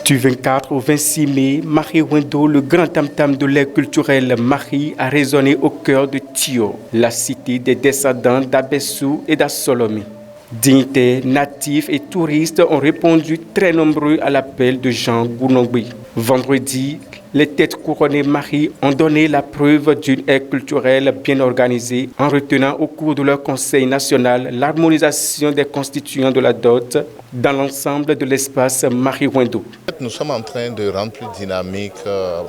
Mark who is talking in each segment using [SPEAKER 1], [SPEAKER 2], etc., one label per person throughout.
[SPEAKER 1] Du 24 au 26 mai, Marie Wendo, le grand tam-tam de l'ère culturelle Marie, a résonné au cœur de Tio, la cité des descendants d'Abessou et d'Assolomé. Dignitaires, natifs et touristes ont répondu très nombreux à l'appel de Jean Gounongbe. Vendredi, les têtes couronnées Marie ont donné la preuve d'une ère culturelle bien organisée en retenant au cours de leur conseil national l'harmonisation des constituants de la dot dans l'ensemble de l'espace Marie Wendo.
[SPEAKER 2] Nous sommes en train de rendre plus dynamique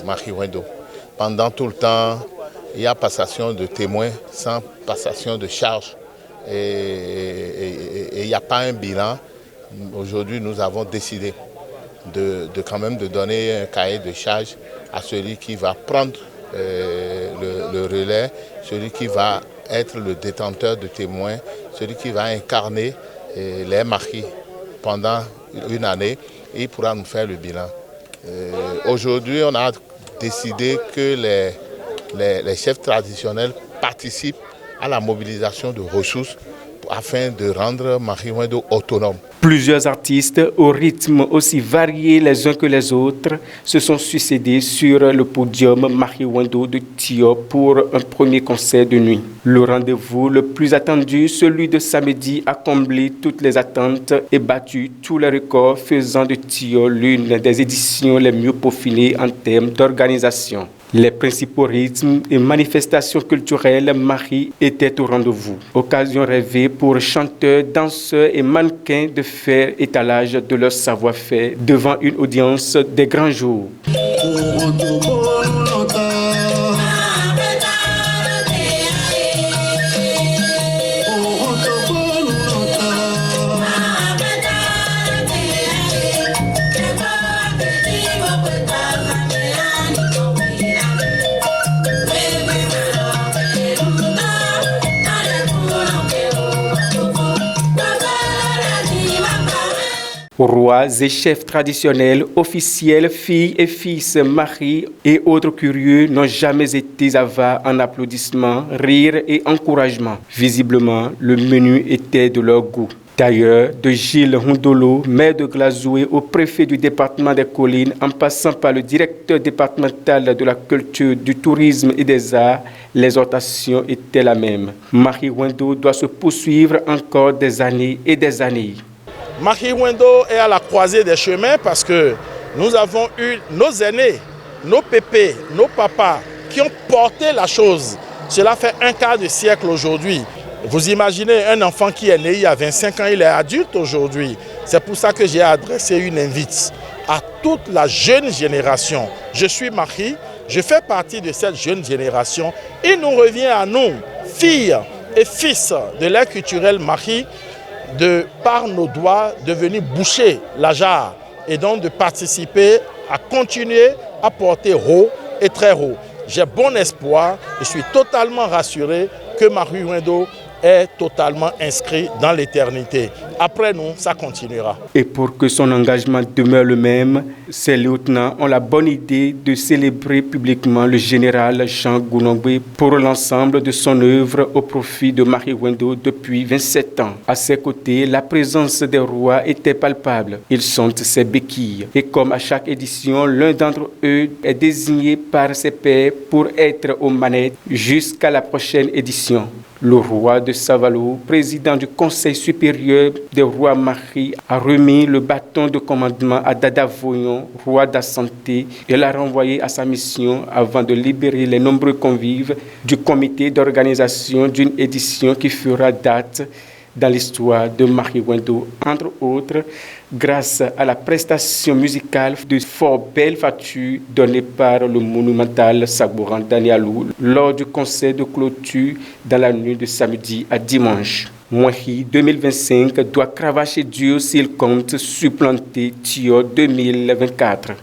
[SPEAKER 2] Marie Wendo. Pendant tout le temps, il y a passation de témoins sans passation de charges. Et il n'y a pas un bilan. Aujourd'hui, nous avons décidé de quand même de donner un cahier de charge à celui qui va prendre le relais, celui qui va être le détenteur de témoins, celui qui va incarner les maris pendant une année et il pourra nous faire le bilan. Aujourd'hui, on a décidé que les chefs traditionnels participent à la mobilisation de ressources afin de rendre Marie Wendo autonome.
[SPEAKER 1] Plusieurs artistes, au rythme aussi varié les uns que les autres, se sont succédés sur le podium Marie Wendo de Tio pour un premier concert de nuit. Le rendez-vous le plus attendu, celui de samedi, a comblé toutes les attentes et battu tous les records, faisant de Tio l'une des éditions les mieux peaufinées en termes d'organisation. Les principaux rythmes et manifestations culturelles Marie étaient au rendez-vous. Occasion rêvée pour chanteurs, danseurs et mannequins de faire étalage de leur savoir-faire devant une audience des grands jours. Rois et chefs traditionnels, officiels, filles et fils, maris et autres curieux n'ont jamais été avares en applaudissements, rires et encouragements. Visiblement, le menu était de leur goût. D'ailleurs, de Gilles Hondolo, maire de Glazoué, au préfet du département des Collines, en passant par le directeur départemental de la culture, du tourisme et des arts, l'exhortation était la même. Marie Wendo doit se poursuivre encore des années et des années.
[SPEAKER 3] Marie Wendo est à la croisée des chemins parce que nous avons eu nos aînés, nos pépés, nos papas qui ont porté la chose. Cela fait un quart de siècle aujourd'hui. Vous imaginez un enfant qui est né il y a 25 ans, il est adulte aujourd'hui. C'est pour ça que j'ai adressé une invite à toute la jeune génération. Je suis Marie, je fais partie de cette jeune génération. Il nous revient à nous, filles et fils de l'ère culturelle Marie, de par nos doigts de venir boucher la jarre et donc de participer à continuer à porter haut et très haut. J'ai bon espoir, je suis totalement rassuré que Marie Wendo est totalement inscrit dans l'éternité. Après nous, ça continuera.
[SPEAKER 1] Et pour que son engagement demeure le même, ces lieutenants ont la bonne idée de célébrer publiquement le général Jean Gounongbe pour l'ensemble de son œuvre au profit de Marie Wendo depuis 27 ans. À ses côtés, la présence des rois était palpable. Ils sont ses béquilles. Et comme à chaque édition, l'un d'entre eux est désigné par ses pairs pour être aux manettes jusqu'à la prochaine édition. Le roi de Savalo, président du Conseil supérieur des rois Marie, a remis le bâton de commandement à Dada Voyon, roi d'Assanté, et l'a renvoyé à sa mission avant de libérer les nombreux convives du comité d'organisation d'une édition qui fera date dans l'histoire de Marie Wendo, entre autres, grâce à la prestation musicale de fort belle facture donnée par le monumental Sabouran Danielou lors du concert de clôture dans la nuit de samedi à dimanche. Mouahi 2025 doit cravacher dur s'il compte supplanter Tio 2024.